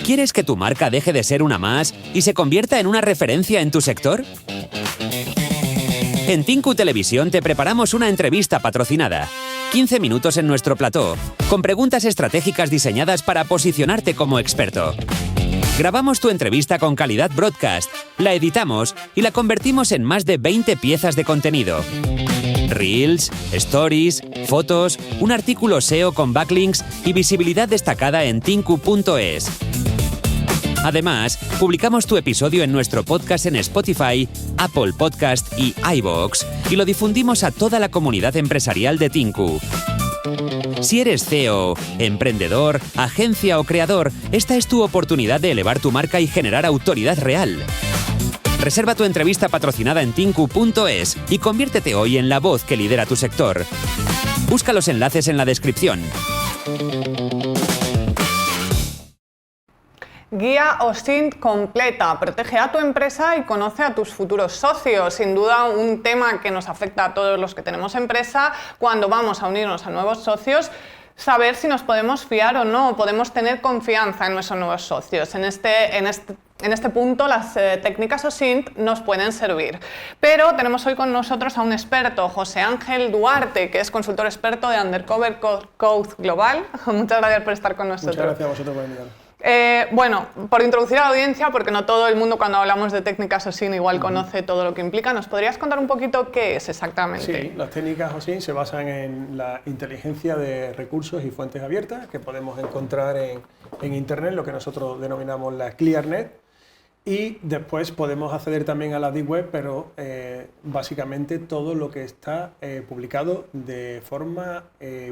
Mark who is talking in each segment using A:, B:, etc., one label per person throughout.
A: ¿Quieres que tu marca deje de ser una más y se convierta en una referencia en tu sector? En Tinku Televisión te preparamos una entrevista patrocinada. 15 minutos en nuestro plató, con preguntas estratégicas diseñadas para posicionarte como experto. Grabamos tu entrevista con calidad broadcast, la editamos y la convertimos en más de 20 piezas de contenido. Reels, stories, fotos, un artículo SEO con backlinks y visibilidad destacada en tinku.es. Además, publicamos tu episodio en nuestro podcast en Spotify, Apple Podcast y iVoox y lo difundimos a toda la comunidad empresarial de Tinku. Si eres CEO, emprendedor, agencia o creador, esta es tu oportunidad de elevar tu marca y generar autoridad real. Reserva tu entrevista patrocinada en tinku.es y conviértete hoy en la voz que lidera tu sector. Busca los enlaces en la descripción.
B: Guía OSINT completa. Protege a tu empresa y conoce a tus futuros socios. Sin duda, un tema que nos afecta a todos los que tenemos empresa cuando vamos a unirnos a nuevos socios. Saber si nos podemos fiar o no, podemos tener confianza en nuestros nuevos socios. En este punto, las técnicas OSINT nos pueden servir. Pero tenemos hoy con nosotros a un experto, José Ángel Duarte, que es consultor experto de Undercover Code Global. Muchas gracias por estar con nosotros.
C: Muchas gracias a vosotros por invitarme.
B: Bueno, por introducir a la audiencia, porque no todo el mundo cuando hablamos de técnicas OSINT igual conoce todo lo que implica, ¿nos podrías contar un poquito qué es exactamente?
C: Sí, las técnicas OSINT se basan en la inteligencia de recursos y fuentes abiertas que podemos encontrar en Internet, lo que nosotros denominamos la ClearNet, y después podemos acceder también a la Deep Web, pero básicamente todo lo que está publicado de forma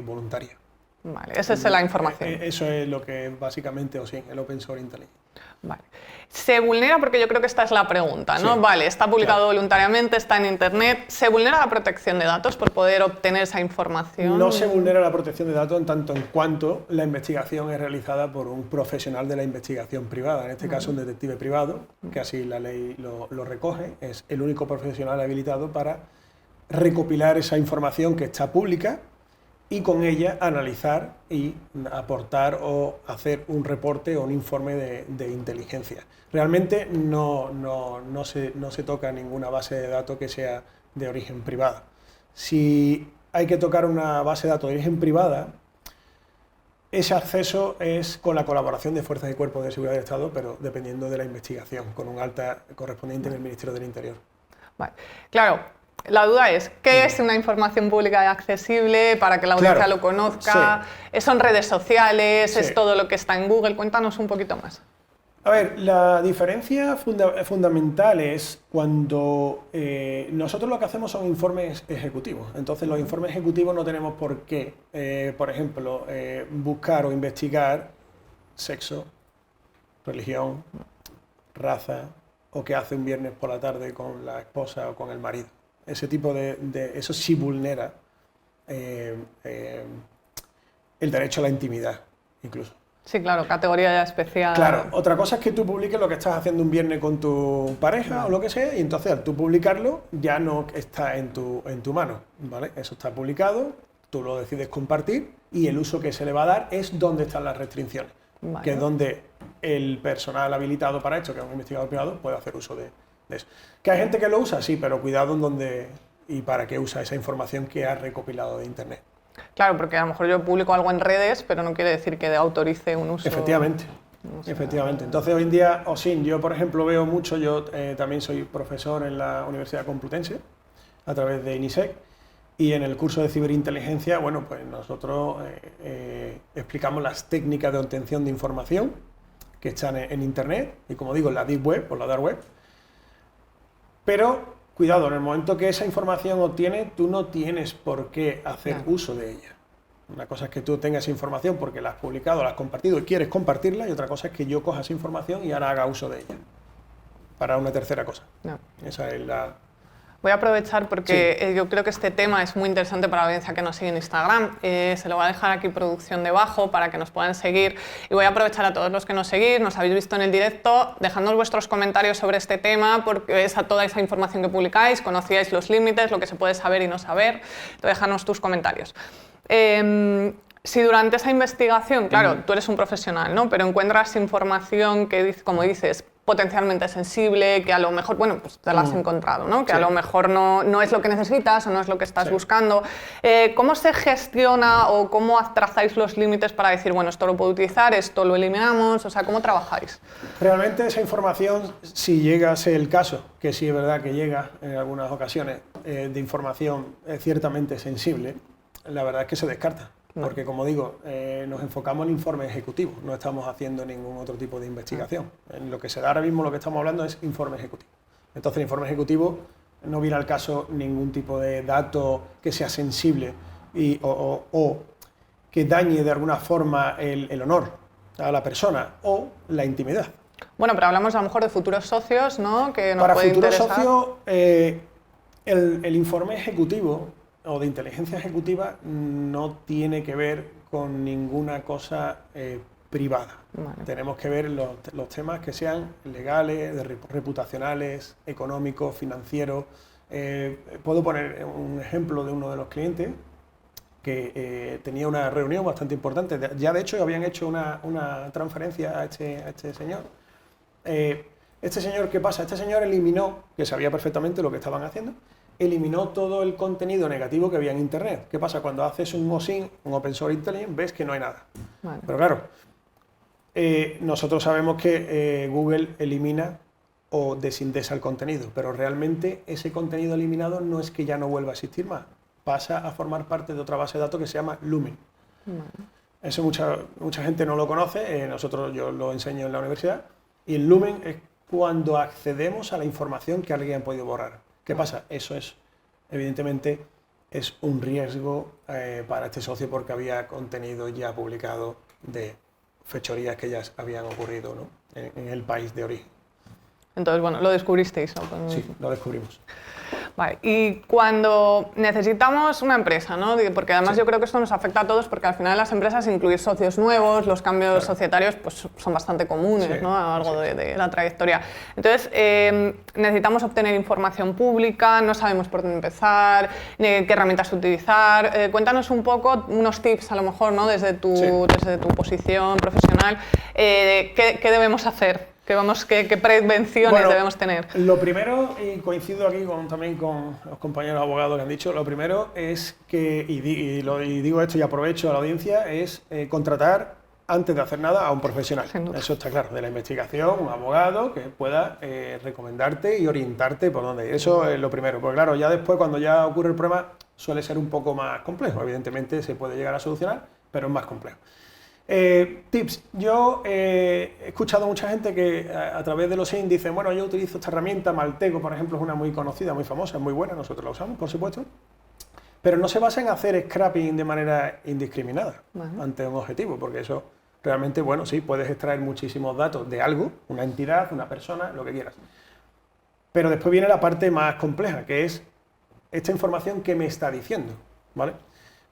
C: voluntaria.
B: Vale, esa es la información.
C: Eso es lo que es básicamente OSINT, el Open Source Intelligence.
B: Vale. Se vulnera, porque yo creo que esta es la pregunta, ¿no?
C: Sí,
B: vale, está publicado
C: claro.
B: voluntariamente, está en Internet. ¿Se vulnera la protección de datos por poder obtener esa información?
C: No se vulnera la protección de datos en tanto en cuanto la investigación es realizada por un profesional de la investigación privada, en este caso un detective privado, que así la ley lo recoge, es el único profesional habilitado para recopilar esa información que está pública y con ella analizar y aportar o hacer un reporte o un informe de inteligencia. Realmente no se toca ninguna base de datos que sea de origen privada. Si hay que tocar una base de datos de origen privada, ese acceso es con la colaboración de fuerzas y cuerpos de seguridad del Estado, pero dependiendo de la investigación, con un alta correspondiente en el Ministerio del Interior.
B: Vale. Claro. La duda es, ¿qué es una información pública y accesible para que la audiencia lo conozca? Sí. ¿Son redes sociales? Sí. ¿Es todo lo que está en Google? Cuéntanos un poquito más.
C: A ver, la diferencia fundamental es cuando nosotros lo que hacemos son informes ejecutivos. Entonces, los informes ejecutivos no tenemos por qué, por ejemplo, buscar o investigar sexo, religión, raza, o qué hace un viernes por la tarde con la esposa o con el marido. Ese tipo eso sí vulnera el derecho a la intimidad, incluso.
B: Sí, claro, categoría ya especial.
C: Claro, otra cosa es que tú publiques lo que estás haciendo un viernes con tu pareja o lo que sea, y entonces al tú publicarlo ya no está en tu mano, ¿vale? Eso está publicado, tú lo decides compartir y el uso que se le va a dar es donde están las restricciones, vale, que es donde el personal habilitado para esto, que es un investigador privado, puede hacer uso de eso. ¿Que hay gente que lo usa? Sí, pero cuidado en dónde y para qué usa esa información que ha recopilado de Internet.
B: Claro, porque a lo mejor yo publico algo en redes, pero no quiere decir que autorice un uso.
C: Efectivamente. No sé. Efectivamente. Entonces, hoy en día, OSINT, yo por ejemplo veo mucho, yo también soy profesor en la Universidad Complutense, a través de INISEC, y en el curso de ciberinteligencia, bueno, pues nosotros explicamos las técnicas de obtención de información que están en Internet, y como digo, en la Deep Web o la Dark Web. Pero, cuidado, en el momento que esa información obtienes, tú no tienes por qué hacer uso de ella. Una cosa es que tú tengas información porque la has publicado, la has compartido y quieres compartirla, y otra cosa es que yo coja esa información y ahora haga uso de ella para una tercera cosa. Esa es la...
B: Voy a aprovechar porque yo creo que este tema es muy interesante para la audiencia que nos sigue en Instagram. Se lo voy a dejar aquí producción debajo para que nos puedan seguir. Y voy a aprovechar a todos los que nos seguís, nos habéis visto en el directo, dejadnos vuestros comentarios sobre este tema, porque es a toda esa información que publicáis, conocíais los límites, lo que se puede saber y no saber. Entonces, dejadnos tus comentarios. Si durante esa investigación, claro, tú eres un profesional, ¿no? Pero encuentras información que, como dices, potencialmente sensible, que a lo mejor, bueno, pues te la has encontrado, ¿no? Que a lo mejor no es lo que necesitas o no es lo que estás buscando. ¿Cómo se gestiona o cómo trazáis los límites para decir, bueno, esto lo puedo utilizar, esto lo eliminamos? O sea, ¿cómo trabajáis?
C: Realmente esa información, si llega a ser el caso, que sí es verdad que llega en algunas ocasiones, de información ciertamente sensible, la verdad es que se descarta. Porque, como digo, nos enfocamos en informe ejecutivo, no estamos haciendo ningún otro tipo de investigación. En lo que se da ahora mismo, lo que estamos hablando es informe ejecutivo. Entonces, el informe ejecutivo no viene al caso ningún tipo de dato que sea sensible o que dañe de alguna forma el honor a la persona o la intimidad.
B: Bueno, pero hablamos a lo mejor de futuros socios, ¿no? Que nos
C: Para
B: puede
C: futuros
B: interesar.
C: socios, el informe ejecutivo o de inteligencia ejecutiva no tiene que ver con ninguna cosa privada.
B: Vale.
C: Tenemos que ver los temas que sean legales, reputacionales, económicos, financieros. Puedo poner un ejemplo de uno de los clientes que tenía una reunión bastante importante. Ya de hecho habían hecho una transferencia a este señor. Este señor, ¿qué pasa? Este señor eliminó, que sabía perfectamente lo que estaban haciendo, eliminó todo el contenido negativo que había en Internet. ¿Qué pasa? Cuando haces un OSINT, un Open Source Intelligence, ves que no hay nada.
B: Vale.
C: Pero claro, nosotros sabemos que Google elimina o desindexa el contenido, pero realmente ese contenido eliminado no es que ya no vuelva a existir más, pasa a formar parte de otra base de datos que se llama Lumen. Eso mucha gente no lo conoce, yo lo enseño en la universidad, y el Lumen es cuando accedemos a la información que alguien ha podido borrar. ¿Qué pasa? Eso es, evidentemente, es un riesgo para este socio porque había contenido ya publicado de fechorías que ya habían ocurrido, ¿no? en el país de origen.
B: Entonces, bueno, lo descubristeis, ¿no?
C: Sí, lo descubrimos.
B: Vale. Y cuando necesitamos una empresa, ¿no? Porque además yo creo que esto nos afecta a todos porque al final las empresas incluir socios nuevos, los cambios societarios pues, son bastante comunes, ¿no? A lo largo de la trayectoria. Entonces, necesitamos obtener información pública, no sabemos por dónde empezar, qué herramientas utilizar. Cuéntanos un poco, unos tips a lo mejor, ¿no? Desde tu posición profesional, ¿qué debemos hacer? ¿Qué prevenciones debemos tener?
C: Lo primero, y coincido aquí también con los compañeros abogados que han dicho, lo primero es que, y digo esto y aprovecho a la audiencia, es contratar antes de hacer nada a un profesional. Eso está claro, de la investigación, un abogado que pueda recomendarte y orientarte por dónde ir. Eso es lo primero, porque claro, ya después cuando ya ocurre el problema suele ser un poco más complejo. Evidentemente se puede llegar a solucionar, pero es más complejo. Tips. Yo he escuchado a mucha gente que a través de los SIN dicen, bueno, yo utilizo esta herramienta, Maltego, por ejemplo, es una muy conocida, muy famosa, muy buena, nosotros la usamos, por supuesto, pero no se basa en hacer scrapping de manera indiscriminada ante un objetivo, porque eso realmente, bueno, sí, puedes extraer muchísimos datos de algo, una entidad, una persona, lo que quieras. Pero después viene la parte más compleja, que es esta información que me está diciendo, ¿vale?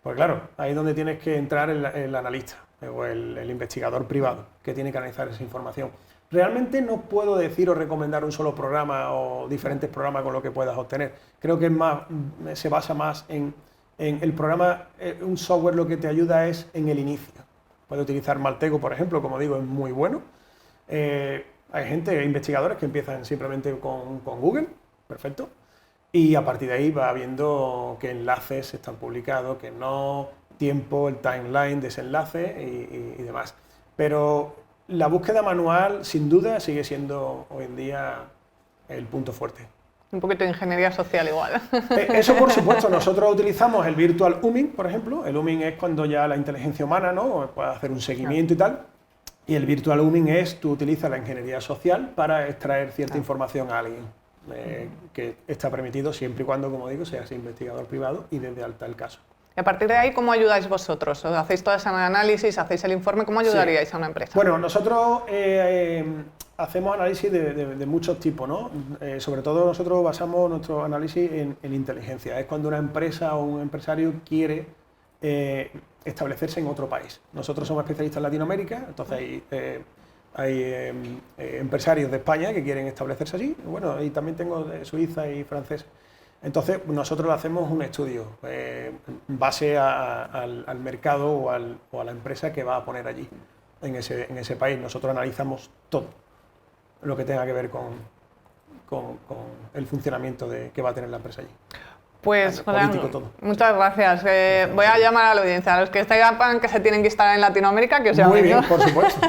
C: Pues claro, ahí es donde tienes que entrar el analista o el investigador privado que tiene que analizar esa información. Realmente no puedo decir o recomendar un solo programa o diferentes programas con lo que puedas obtener. Creo que se basa más en el programa, un software lo que te ayuda es en el inicio. Puedes utilizar Maltego, por ejemplo, como digo, es muy bueno. Hay investigadores que empiezan simplemente con Google, perfecto, y a partir de ahí va viendo qué enlaces están publicados, qué no, tiempo, el timeline, desenlace y demás. Pero la búsqueda manual, sin duda, sigue siendo hoy en día el punto fuerte.
B: Un poquito de ingeniería social igual.
C: Eso por supuesto, nosotros utilizamos el Virtual Humming, por ejemplo. El Humming es cuando ya la inteligencia humana, ¿no?, puede hacer un seguimiento y tal. Y el Virtual Humming es, tú utilizas la ingeniería social para extraer cierta información a alguien, que está permitido siempre y cuando, como digo, seas investigador privado y desde alta el caso.
B: Y a partir de ahí, ¿cómo ayudáis vosotros? ¿Hacéis todo ese análisis, hacéis el informe? ¿Cómo ayudaríais a una empresa?
C: Bueno, nosotros hacemos análisis de muchos tipos, ¿no? Sobre todo nosotros basamos nuestro análisis en inteligencia. Es cuando una empresa o un empresario quiere establecerse en otro país. Nosotros somos especialistas en Latinoamérica, entonces hay empresarios de España que quieren establecerse allí. Bueno, y también tengo de Suiza y francés. Entonces, nosotros hacemos un estudio en base al mercado o a la empresa que va a poner allí, en ese país. Nosotros analizamos todo lo que tenga que ver con el funcionamiento que va a tener la empresa allí.
B: Pues, José, muchas gracias. Voy a llamar a la audiencia, a los que sepan que se tienen que instalar en Latinoamérica, que os llamen.
C: Muy bien, por supuesto.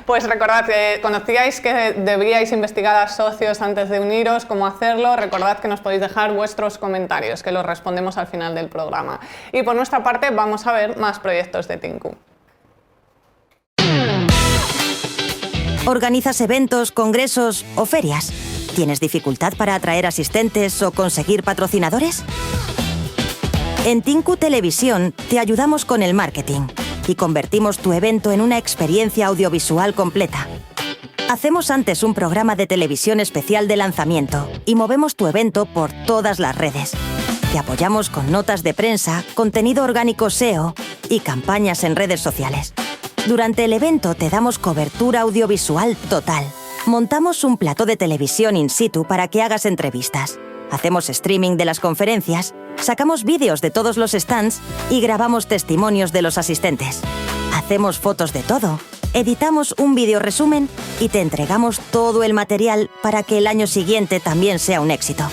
B: Pues recordad, conocíais que debíais investigar a socios antes de uniros, cómo hacerlo. Recordad que nos podéis dejar vuestros comentarios, que los respondemos al final del programa. Y por nuestra parte vamos a ver más proyectos de Tinku.
D: ¿Organizas eventos, congresos o ferias? ¿Tienes dificultad para atraer asistentes o conseguir patrocinadores? En Tinku Televisión te ayudamos con el marketing y convertimos tu evento en una experiencia audiovisual completa. Hacemos antes un programa de televisión especial de lanzamiento y movemos tu evento por todas las redes. Te apoyamos con notas de prensa, contenido orgánico SEO y campañas en redes sociales. Durante el evento te damos cobertura audiovisual total. Montamos un plató de televisión in situ para que hagas entrevistas. Hacemos streaming de las conferencias, sacamos vídeos de todos los stands y grabamos testimonios de los asistentes. Hacemos fotos de todo, editamos un vídeo resumen y te entregamos todo el material para que el año siguiente también sea un éxito.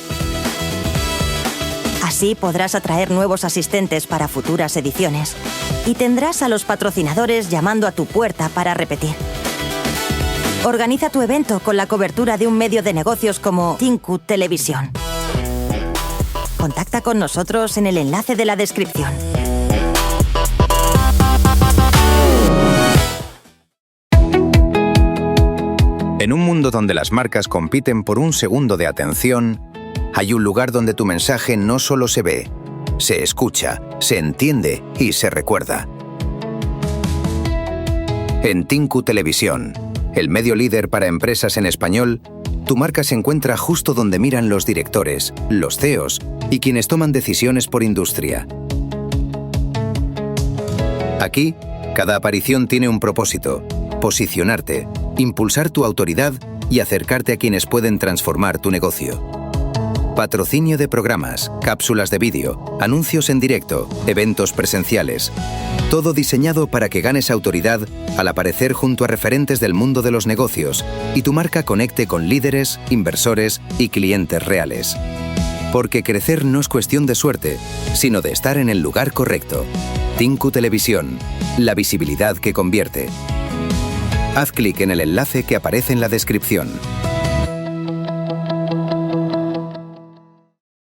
D: Así podrás atraer nuevos asistentes para futuras ediciones y tendrás a los patrocinadores llamando a tu puerta para repetir. Organiza tu evento con la cobertura de un medio de negocios como Tinku Televisión. Contacta con nosotros en el enlace de la descripción.
E: En un mundo donde las marcas compiten por un segundo de atención, hay un lugar donde tu mensaje no solo se ve, se escucha, se entiende y se recuerda. En Tinku Televisión, el medio líder para empresas en español, tu marca se encuentra justo donde miran los directores, los CEOs y quienes toman decisiones por industria. Aquí, cada aparición tiene un propósito: posicionarte, impulsar tu autoridad y acercarte a quienes pueden transformar tu negocio. Patrocinio de programas, cápsulas de vídeo, anuncios en directo, eventos presenciales. Todo diseñado para que ganes autoridad al aparecer junto a referentes del mundo de los negocios y tu marca conecte con líderes, inversores y clientes reales. Porque crecer no es cuestión de suerte, sino de estar en el lugar correcto. Tinku Televisión, la visibilidad que convierte. Haz clic en el enlace que aparece en la descripción.